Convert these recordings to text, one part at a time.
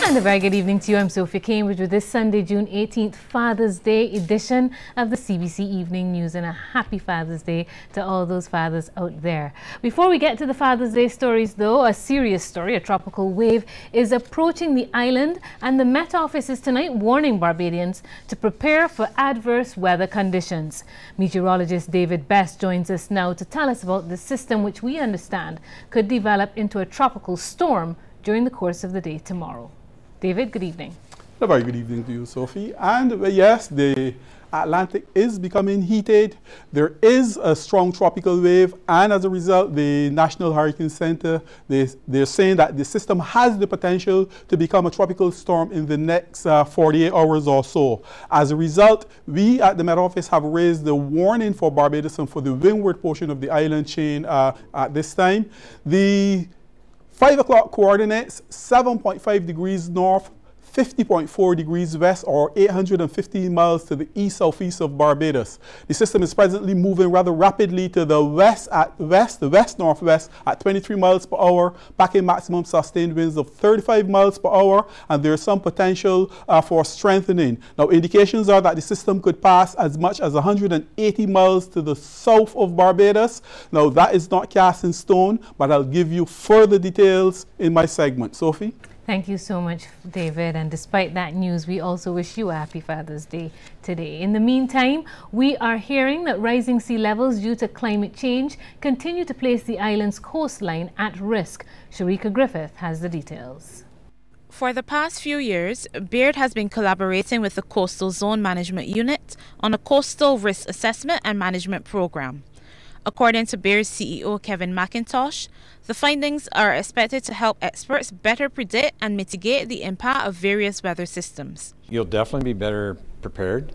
And a very good evening to you. I'm Sophia Cambridge with this Sunday, June 18th, Father's Day edition of the CBC Evening News, and a happy Father's Day to all those fathers out there. Before we get to the Father's Day stories, though, a serious story: a tropical wave is approaching the island, and the Met Office is tonight warning Barbadians to prepare for adverse weather conditions. Meteorologist David Best joins us now to tell us about the system which we understand could develop into a tropical storm during the course of the day tomorrow. David, good evening. A very good evening to you, Sophie. And yes, the Atlantic is becoming heated. There is a strong tropical wave, and as a result, the National Hurricane Center, they're saying that the system has the potential to become a tropical storm in the next 48 hours or so. As a result, we at the Met Office have raised the warning for Barbados and for the windward portion of the island chain at this time. The 5 o'clock coordinates: 7.5 degrees north, 50.4 degrees west, or 815 miles to the east-southeast of Barbados. The system is presently moving rather rapidly to the west-northwest at 23 miles per hour, packing maximum sustained winds of 35 miles per hour, and there's some potential for strengthening. Now, indications are that the system could pass as much as 180 miles to the south of Barbados. Now, that is not cast in stone, but I'll give you further details in my segment. Sophie? Thank you so much, David. And despite that news, we also wish you a happy Father's Day today. In the meantime, we are hearing that rising sea levels due to climate change continue to place the island's coastline at risk. Sharika Griffith has the details. For the past few years, Baird has been collaborating with the Coastal Zone Management Unit on a coastal risk assessment and management program. According to Baird's CEO Kevin McIntosh, the findings are expected to help experts better predict and mitigate the impact of various weather systems. You'll definitely be better prepared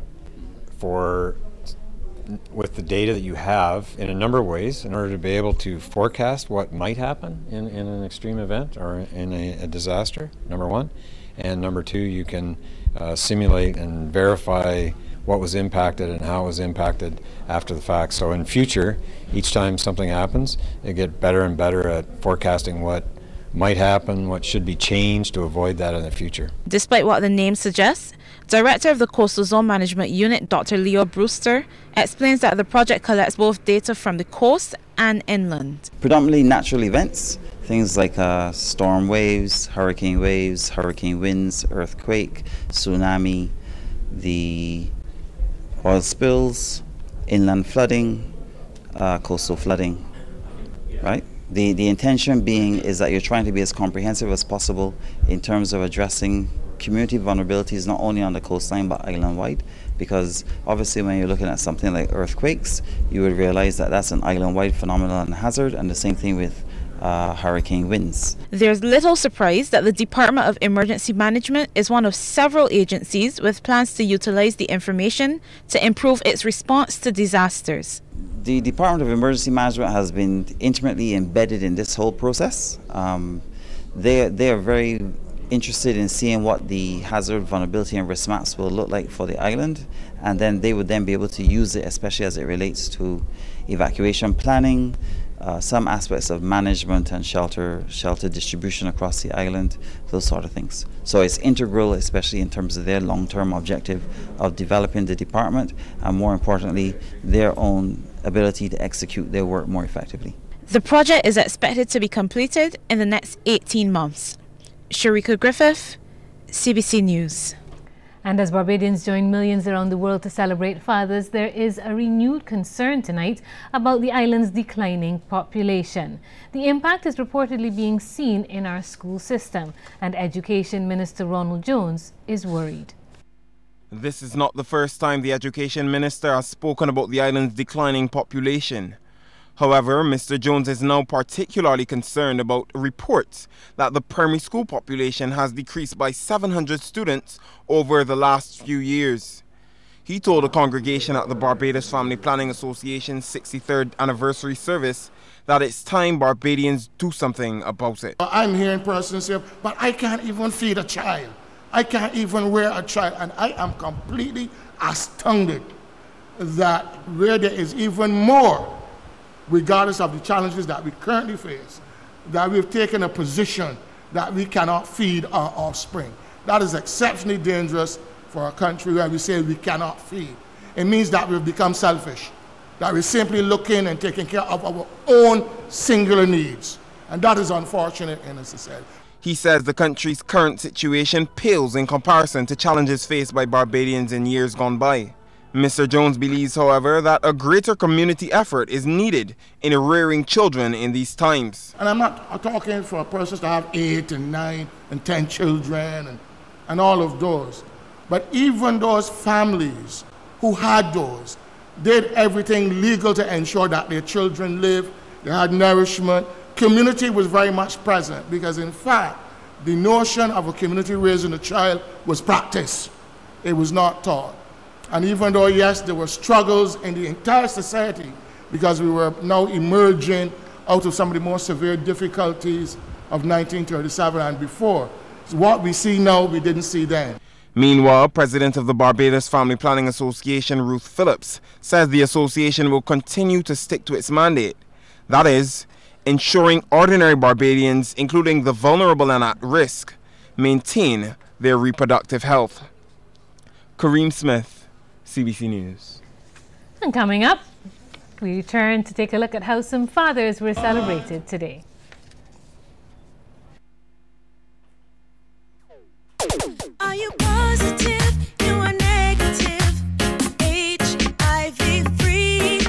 with the data that you have in a number of ways in order to be able to forecast what might happen in an extreme event or in a disaster, number one. And number two, you can simulate and verify what was impacted and how it was impacted after the fact. So in future, each time something happens, you get better and better at forecasting what might happen, what should be changed to avoid that in the future. Despite what the name suggests, Director of the Coastal Zone Management Unit, Dr. Leo Brewster, explains that the project collects both data from the coast and inland. Predominantly natural events, things like storm waves, hurricane winds, earthquake, tsunami, the oil spills, inland flooding, coastal flooding, right? The intention being is that you're trying to be as comprehensive as possible in terms of addressing community vulnerabilities not only on the coastline but island-wide, because obviously when you're looking at something like earthquakes, you would realize that that's an island-wide phenomenon and hazard, and the same thing with hurricane winds. There's little surprise that the Department of Emergency Management is one of several agencies with plans to utilize the information to improve its response to disasters. The Department of Emergency Management has been intimately embedded in this whole process. They are very interested in seeing what the hazard, vulnerability and risk maps will look like for the island, and then they would then be able to use it, especially as it relates to evacuation planning, some aspects of management and shelter distribution across the island, those sort of things. So it's integral, especially in terms of their long-term objective of developing the department and, more importantly, their own ability to execute their work more effectively. The project is expected to be completed in the next 18 months. Sharika Griffith, CBC News. And as Barbadians join millions around the world to celebrate fathers, there is a renewed concern tonight about the island's declining population. The impact is reportedly being seen in our school system, and Education Minister Ronald Jones is worried. This is not the first time the Education Minister has spoken about the island's declining population. However, Mr. Jones is now particularly concerned about reports that the primary school population has decreased by 700 students over the last few years. He told a congregation at the Barbados Family Planning Association's 63rd anniversary service that it's time Barbadians do something about it. I'm hearing persons say, but I can't even feed a child. I can't even wear a child. And I am completely astounded that where there is even more, regardless of the challenges that we currently face, that we've taken a position that we cannot feed our offspring. That is exceptionally dangerous for a country where we say we cannot feed. It means that we've become selfish, that we're simply looking and taking care of our own singular needs. And that is unfortunate in a society. He says the country's current situation pales in comparison to challenges faced by Barbadians in years gone by. Mr. Jones believes, however, that a greater community effort is needed in rearing children in these times. And I'm not talking for a person to have 8 and 9 and 10 children and all of those. But even those families who had those did everything legal to ensure that their children lived, they had nourishment. Community was very much present because, in fact, the notion of a community raising a child was practiced. It was not taught. And even though, yes, there were struggles in the entire society because we were now emerging out of some of the more severe difficulties of 1937 and before. So what we see now, we didn't see then. Meanwhile, President of the Barbados Family Planning Association, Ruth Phillips, says the association will continue to stick to its mandate. That is, ensuring ordinary Barbadians, including the vulnerable and at risk, maintain their reproductive health. Kareem Smith, CBC News. And coming up, we return to take a look at how some fathers were celebrated today. Are you positive? You are negative. HIV free.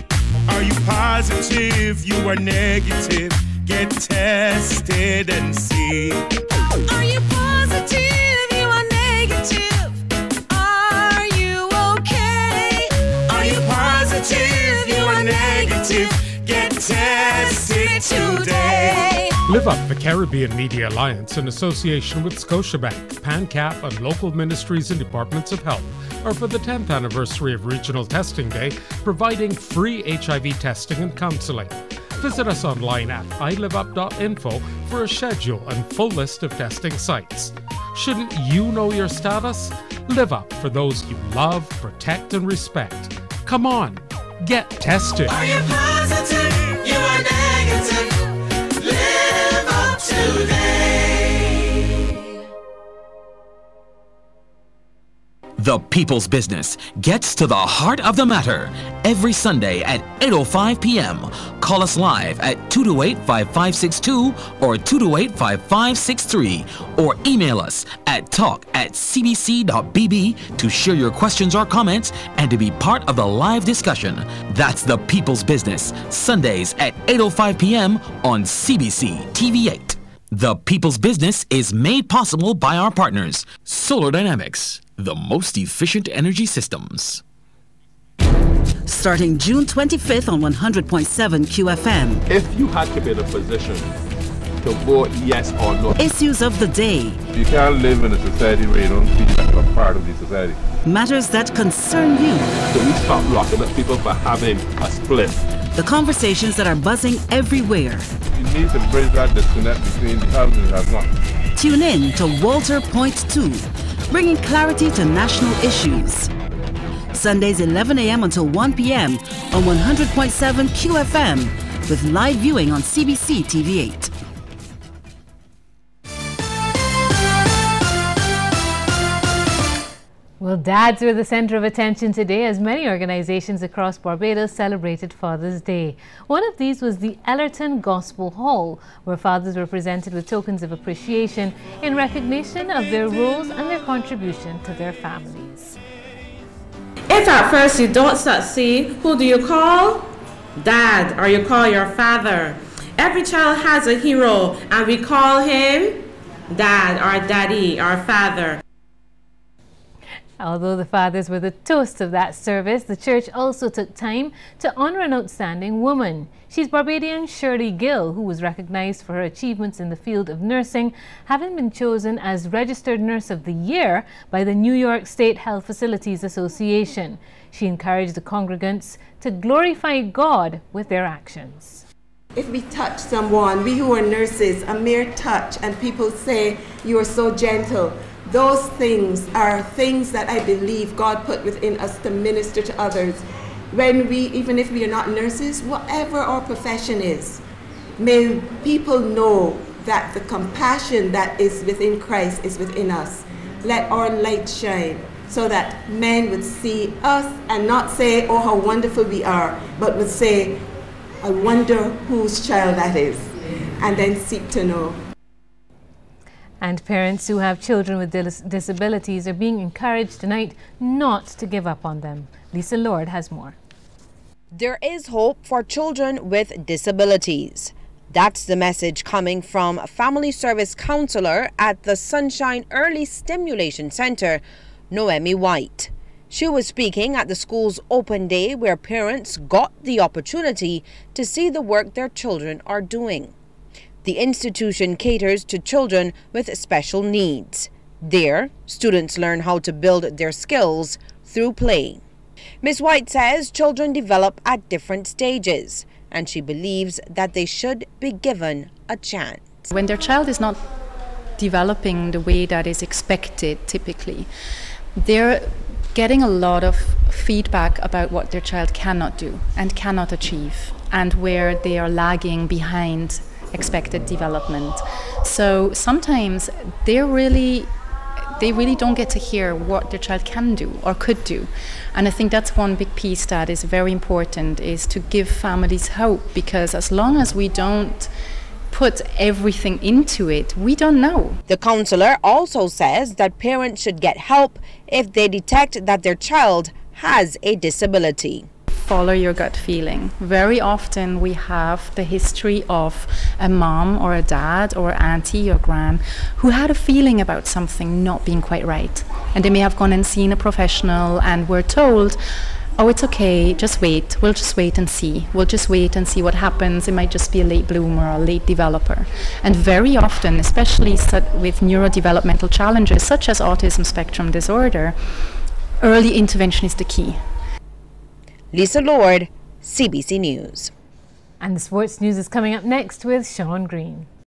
Are you positive? You are negative. Get tested and see. Are you positive? You are negative. Are you okay? Are you positive? You are negative. Get tested today. Live Up, the Caribbean Media Alliance, in association with Scotiabank, PANCAP, and local ministries and departments of health, are for the 10th anniversary of Regional Testing Day, providing free HIV testing and counselling. Visit us online at iliveup.info for a schedule and full list of testing sites. Shouldn't you know your status? Live up for those you love, protect, and respect. Come on, get tested. Are you positive? You are negative. Live up today. The People's Business gets to the heart of the matter every Sunday at 8:05 p.m. Call us live at 228-5562 or 228-5563 or email us at talk@cbc.bb to share your questions or comments and to be part of the live discussion. That's The People's Business, Sundays at 8:05 p.m. on CBC TV8. The People's Business is made possible by our partners, Solar Dynamics, the most efficient energy systems. Starting June 25th on 100.7 QFM. If you had to be in a position to vote yes or no. Issues of the day. You can't live in a society where you don't feel like you're a part of the society. Matters that concern you. So we stop locking up people for having a split. The conversations that are buzzing everywhere. You need to bridge that disconnect between the have and the have not. Tune in to Walter Point 2, bringing clarity to national issues. Sundays 11 a.m. until 1 p.m. on 100.7 QFM with live viewing on CBC TV8. Well, dads were the center of attention today as many organizations across Barbados celebrated Father's Day. One of these was the Ellerton Gospel Hall, where fathers were presented with tokens of appreciation in recognition of their roles and their contribution to their families. If at first you don't succeed, who do you call? Dad, or you call your father. Every child has a hero, and we call him Dad, or Daddy, or Father. Although the fathers were the toast of that service, the church also took time to honor an outstanding woman. She's Barbadian Shirley Gill, who was recognized for her achievements in the field of nursing, having been chosen as Registered Nurse of the Year by the New York State Health Facilities Association. She encouraged the congregants to glorify God with their actions. If we touch someone, we who are nurses, a mere touch, and people say, "You are so gentle," those things are things that I believe God put within us to minister to others. When we, even if we are not nurses, whatever our profession is, may people know that the compassion that is within Christ is within us. Let our light shine so that men would see us and not say, oh, how wonderful we are, but would say, I wonder whose child that is, and then seek to know. And parents who have children with disabilities are being encouraged tonight not to give up on them. Lisa Lorde has more. There is hope for children with disabilities. That's the message coming from Family Service Counselor at the Sunshine Early Stimulation Center, Noemi White. She was speaking at the school's open day where parents got the opportunity to see the work their children are doing. The institution caters to children with special needs. There, students learn how to build their skills through play. Ms. White says children develop at different stages, and she believes that they should be given a chance. When their child is not developing the way that is expected, typically, they're getting a lot of feedback about what their child cannot do and cannot achieve, and where they are lagging behind expected development. So sometimes they really don't get to hear what their child can do or could do. And I think that's one big piece that is very important, is to give families hope, because as long as we don't put everything into it, we don't know. The counselor also says that parents should get help if they detect that their child has a disability. Follow your gut feeling. Very often we have the history of a mom or a dad or auntie or gran who had a feeling about something not being quite right, and they may have gone and seen a professional and were told, oh, it's okay, just wait, we'll just wait and see. We'll just wait and see what happens. It might just be a late bloomer or a late developer. And very often, especially with neurodevelopmental challenges such as autism spectrum disorder, early intervention is the key. Lisa Lorde, CBC News. And the sports news is coming up next with Sean Green.